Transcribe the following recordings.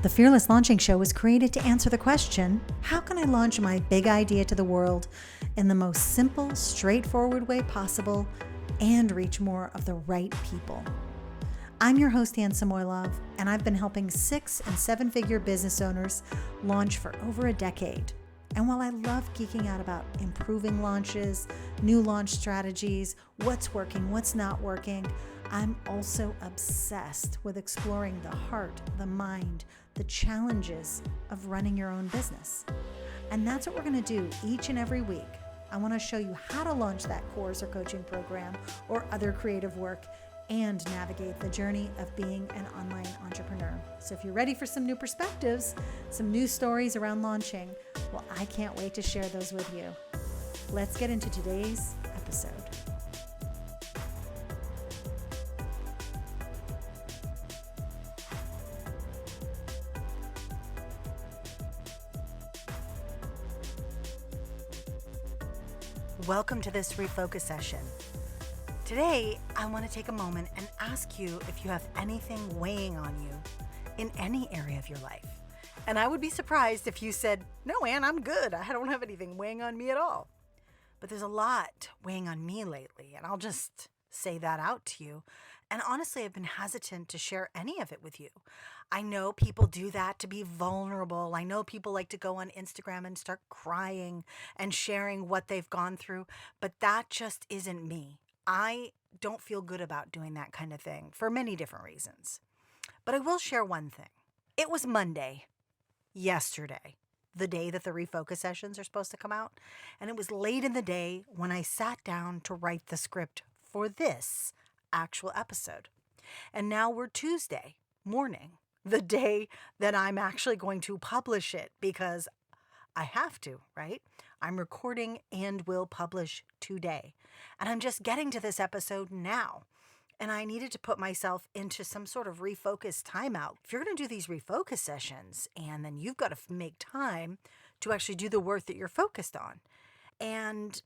The Fearless Launching Show was created to answer the question, how can I launch my big idea to the world in the most simple, straightforward way possible and reach more of the right people? I'm your host, Ann Samoylov, and I've been helping 6- and 7-figure business owners launch for over a decade. And while I love geeking out about improving launches, new launch strategies, what's working, what's not working, I'm also obsessed with exploring the heart, the mind, the challenges of running your own business. And that's what we're going to do each and every week. I want to show you how to launch that course or coaching program or other creative work and navigate the journey of being an online entrepreneur. So if you're ready for some new perspectives, some new stories around launching, well, I can't wait to share those with you. Let's get into today's episode. Welcome to this Refocus session. Today, I want to take a moment and ask you if you have anything weighing on you in any area of your life. And I would be surprised if you said, no, Ann, I'm good. I don't have anything weighing on me at all. But there's a lot weighing on me lately, and I'll just say that out to you. And honestly, I've been hesitant to share any of it with you. I know people do that to be vulnerable. I know people like to go on Instagram and start crying and sharing what they've gone through, but that just isn't me. I don't feel good about doing that kind of thing for many different reasons. But I will share one thing. It was Monday, yesterday, the day that the Refocus sessions are supposed to come out. And it was late in the day when I sat down to write the script for this actual episode. And now we're Tuesday morning, the day that I'm actually going to publish it because I have to, right? I'm recording and will publish today. And I'm just getting to this episode now. And I needed to put myself into some sort of refocus timeout. If you're going to do these refocus sessions, and then you've got to make time to actually do the work that you're focused on. And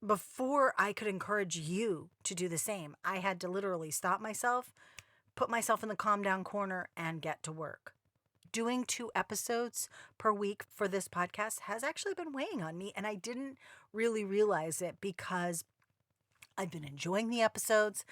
before I could encourage you to do the same, I had to literally stop myself, put myself in the calm down corner, and get to work. Doing 2 episodes per week for this podcast has actually been weighing on me, and I didn't really realize it because I've been enjoying the episodes.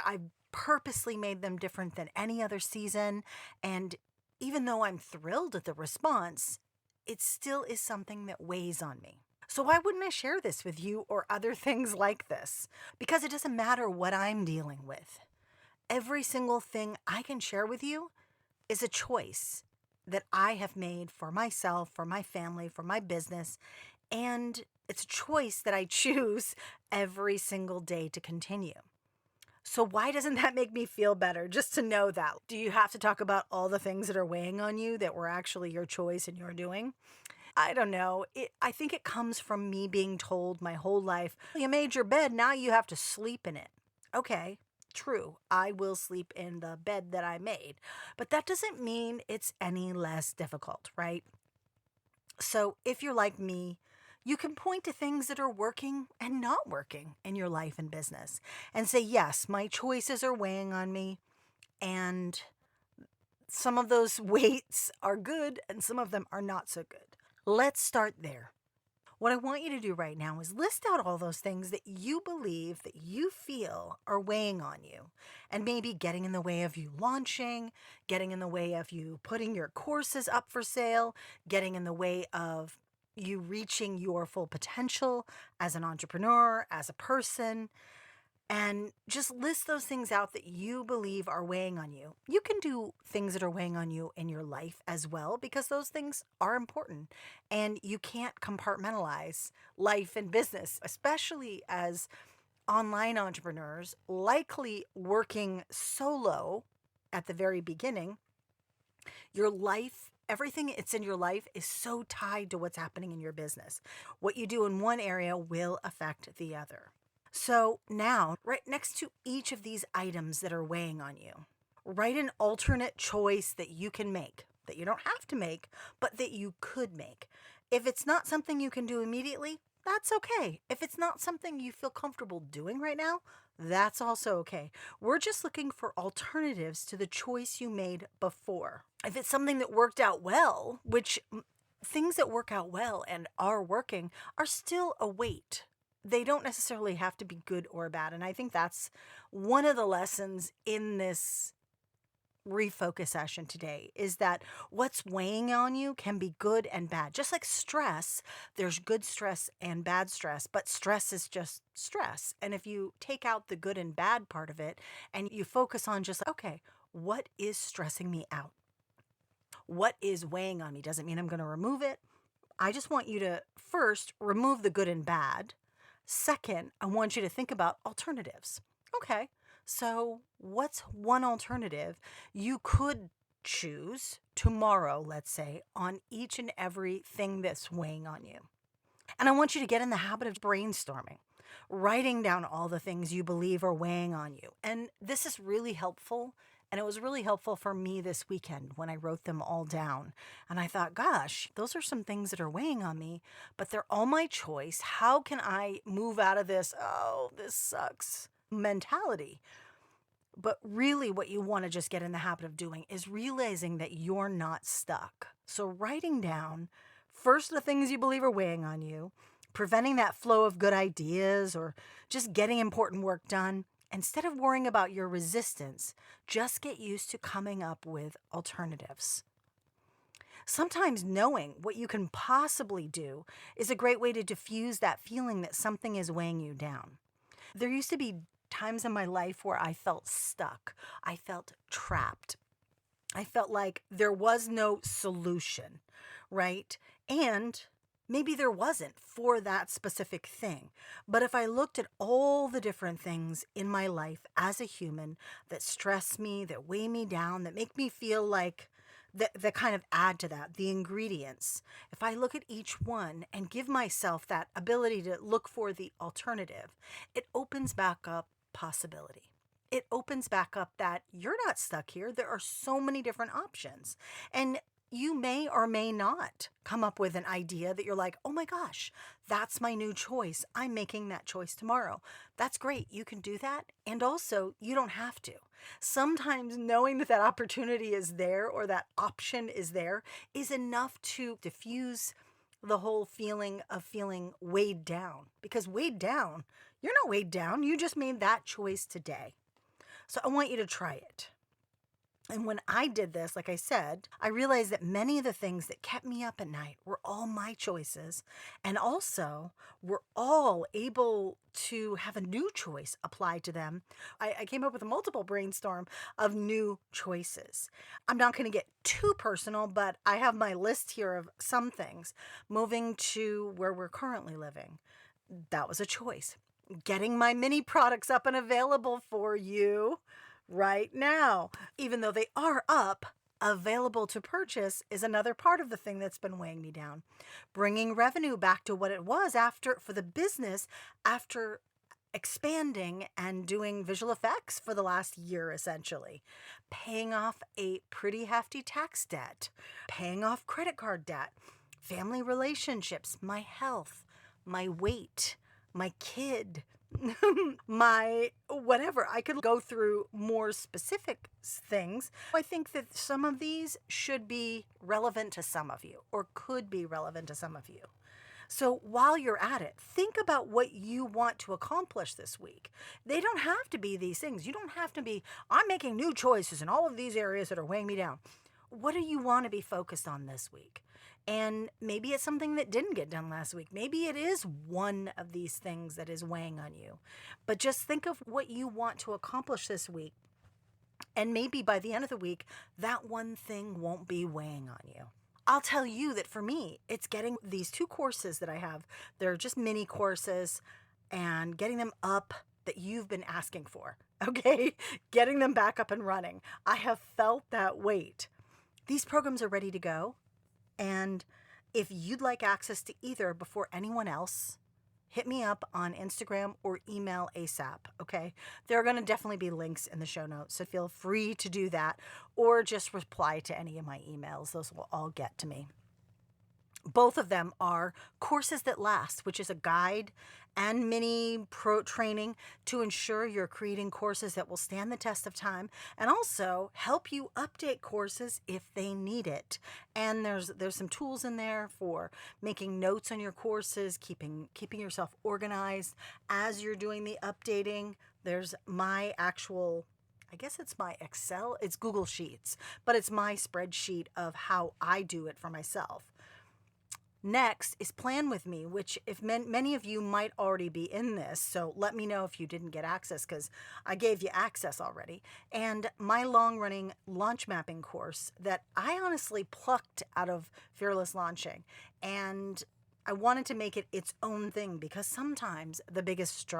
I've purposely made them different than any other season, and even though I'm thrilled at the response, it still is something that weighs on me. So why wouldn't I share this with you or other things like this? Because it doesn't matter what I'm dealing with. Every single thing I can share with you is a choice that I have made for myself, for my family, for my business, and it's a choice that I choose every single day to continue. So why doesn't that make me feel better just to know that? Do you have to talk about all the things that are weighing on you that were actually your choice and your doing? I don't know. I think it comes from me being told my whole life, you made your bed, now you have to sleep in it. Okay. True, I will sleep in the bed that I made, but that doesn't mean it's any less difficult, right? So if you're like me, you can point to things that are working and not working in your life and business and say, yes, my choices are weighing on me, and some of those weights are good and some of them are not so good. Let's start there. What I want you to do right now is list out all those things that you believe, that you feel are weighing on you and maybe getting in the way of you launching, getting in the way of you putting your courses up for sale, getting in the way of you reaching your full potential as an entrepreneur, as a person. And just list those things out that you believe are weighing on you. You can do things that are weighing on you in your life as well, because those things are important. And you can't compartmentalize life and business, especially as online entrepreneurs, likely working solo at the very beginning. Your life, everything that's in your life is so tied to what's happening in your business. What you do in one area will affect the other. So now, right next to each of these items that are weighing on you, write an alternate choice that you can make, that you don't have to make, but that you could make. If it's not something you can do immediately, that's okay. If it's not something you feel comfortable doing right now, That's also okay. We're just looking for alternatives to the choice you made before. If it's something that worked out well, which things that work out well and are working are still a weight. They don't necessarily have to be good or bad. And I think that's one of the lessons in this refocus session today is that what's weighing on you can be good and bad. Just like stress, there's good stress and bad stress, but stress is just stress. And if you take out the good and bad part of it and you focus on just, okay, what is stressing me out? What is weighing on me? Doesn't mean I'm going to remove it. I just want you to first remove the good and bad. Second, I want you to think about alternatives. Okay, so what's one alternative you could choose tomorrow, let's say, on each and every thing that's weighing on you? And I want you to get in the habit of brainstorming, writing down all the things you believe are weighing on you. And this is really helpful. And it was really helpful for me this weekend when I wrote them all down. And I thought, gosh, those are some things that are weighing on me, but they're all my choice. How can I move out of this, oh, this sucks mentality? But really, what you want to just get in the habit of doing is realizing that you're not stuck. So, writing down first the things you believe are weighing on you, preventing that flow of good ideas, or just getting important work done. Instead of worrying about your resistance, just get used to coming up with alternatives. Sometimes knowing what you can possibly do is a great way to diffuse that feeling that something is weighing you down. There used to be times in my life where I felt stuck. I felt trapped. I felt like there was no solution, right? And maybe there wasn't for that specific thing. But if I looked at all the different things in my life as a human that stress me, that weigh me down, that make me feel like that kind of add to that, the ingredients. If I look at each one and give myself that ability to look for the alternative, it opens back up possibility. It opens back up that you're not stuck here. There are so many different options. And you may or may not come up with an idea that you're like, oh my gosh, that's my new choice. I'm making that choice tomorrow. That's great. You can do that. And also, you don't have to. Sometimes knowing that that opportunity is there or that option is there is enough to diffuse the whole feeling of feeling weighed down. Because weighed down, you're not weighed down. You just made that choice today. So I want you to try it. And when I did this, like I said, I realized that many of the things that kept me up at night were all my choices. And also, we're all able to have a new choice applied to them. I came up with a multiple brainstorm of new choices. I'm not going to get too personal, but I have my list here of some things. Moving to where we're currently living, that was a choice. Getting my mini products up and available for you right now, even though they are up, available to purchase is another part of the thing that's been weighing me down. Bringing revenue back to what it was for the business after expanding and doing visual effects for the last year, essentially. Paying off a pretty hefty tax debt, paying off credit card debt, family relationships, my health, my weight, my kid, my whatever. I could go through more specific things. I think that some of these should be relevant to some of you or could be relevant to some of you. So while you're at it, think about what you want to accomplish this week. They don't have to be these things. You don't have to be, I'm making new choices in all of these areas that are weighing me down. What do you want to be focused on this week? And maybe it's something that didn't get done last week. Maybe it is one of these things that is weighing on you. But just think of what you want to accomplish this week. And maybe by the end of the week, that one thing won't be weighing on you. I'll tell you that for me, it's getting these 2 courses that I have. They're just mini courses and getting them up that you've been asking for, okay? Getting them back up and running. I have felt that weight. These programs are ready to go. And if you'd like access to either before anyone else, hit me up on Instagram or email ASAP, okay? There are going to definitely be links in the show notes, so feel free to do that or just reply to any of my emails. Those will all get to me. Both of them are Courses That Last, which is a guide and mini pro training to ensure you're creating courses that will stand the test of time and also help you update courses if they need it. And there's some tools in there for making notes on your courses, keeping yourself organized as you're doing the updating. There's my actual, I guess it's my Excel, it's Google Sheets, but it's my spreadsheet of how I do it for myself. Next is Plan With Me, which if many of you might already be in this, so let me know if you didn't get access because I gave you access already. And my long-running launch mapping course that I honestly plucked out of Fearless Launching. And I wanted to make it its own thing because sometimes the biggest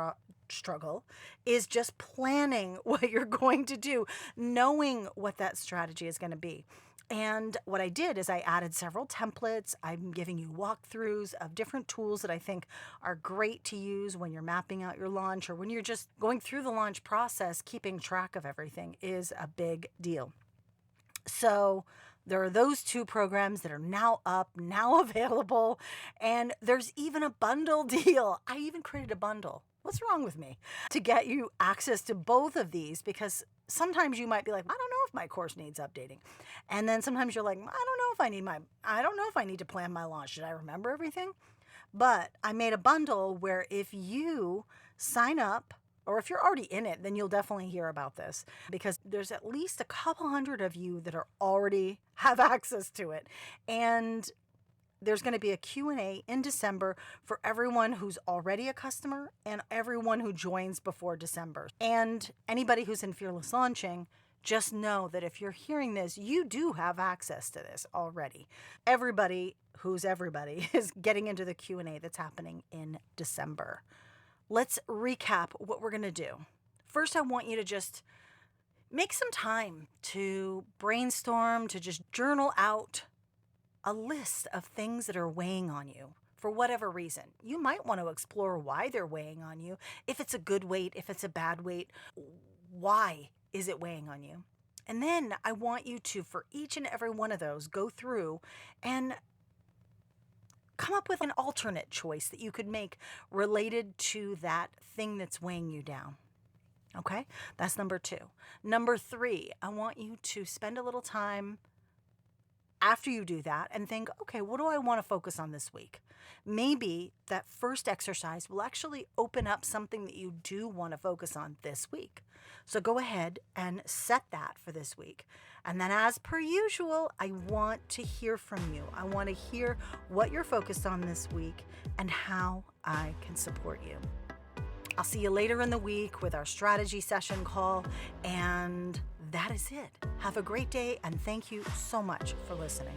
struggle is just planning what you're going to do, knowing what that strategy is going to be. And what I did is I added several templates. I'm giving you walkthroughs of different tools that I think are great to use when you're mapping out your launch or when you're just going through the launch process. Keeping track of everything is a big deal. So there are those 2 programs that are now up, now available, and there's even a bundle deal. I even created a bundle. What's wrong with me? To get you access to both of these, because sometimes you might be like, I don't know if my course needs updating. And then sometimes you're like, I don't know if I need to plan my launch. Should I remember everything? But I made a bundle where if you sign up, or if you're already in it, then you'll definitely hear about this because there's at least a couple hundred of you that are already have access to it. And there's going to be a Q&A in December for everyone who's already a customer and everyone who joins before December. And anybody who's in Fearless Launching, just know that if you're hearing this, you do have access to this already. Everybody who's everybody is getting into the Q&A that's happening in December. Let's recap what we're going to do. First, I want you to just make some time to brainstorm, to just journal out a list of things that are weighing on you for whatever reason. You might want to explore why they're weighing on you. If it's a good weight, if it's a bad weight, why is it weighing on you? And then I want you to, for each and every one of those, go through and come up with an alternate choice that you could make related to that thing that's weighing you down. Okay? That's number 2. Number 3, I want you to spend a little time after you do that and think, okay, what do I want to focus on this week? Maybe that first exercise will actually open up something that you do want to focus on this week. So go ahead and set that for this week. And then as per usual, I want to hear from you. I want to hear what you're focused on this week and how I can support you. I'll see you later in the week with our strategy session call, and that is it. Have a great day, and thank you so much for listening.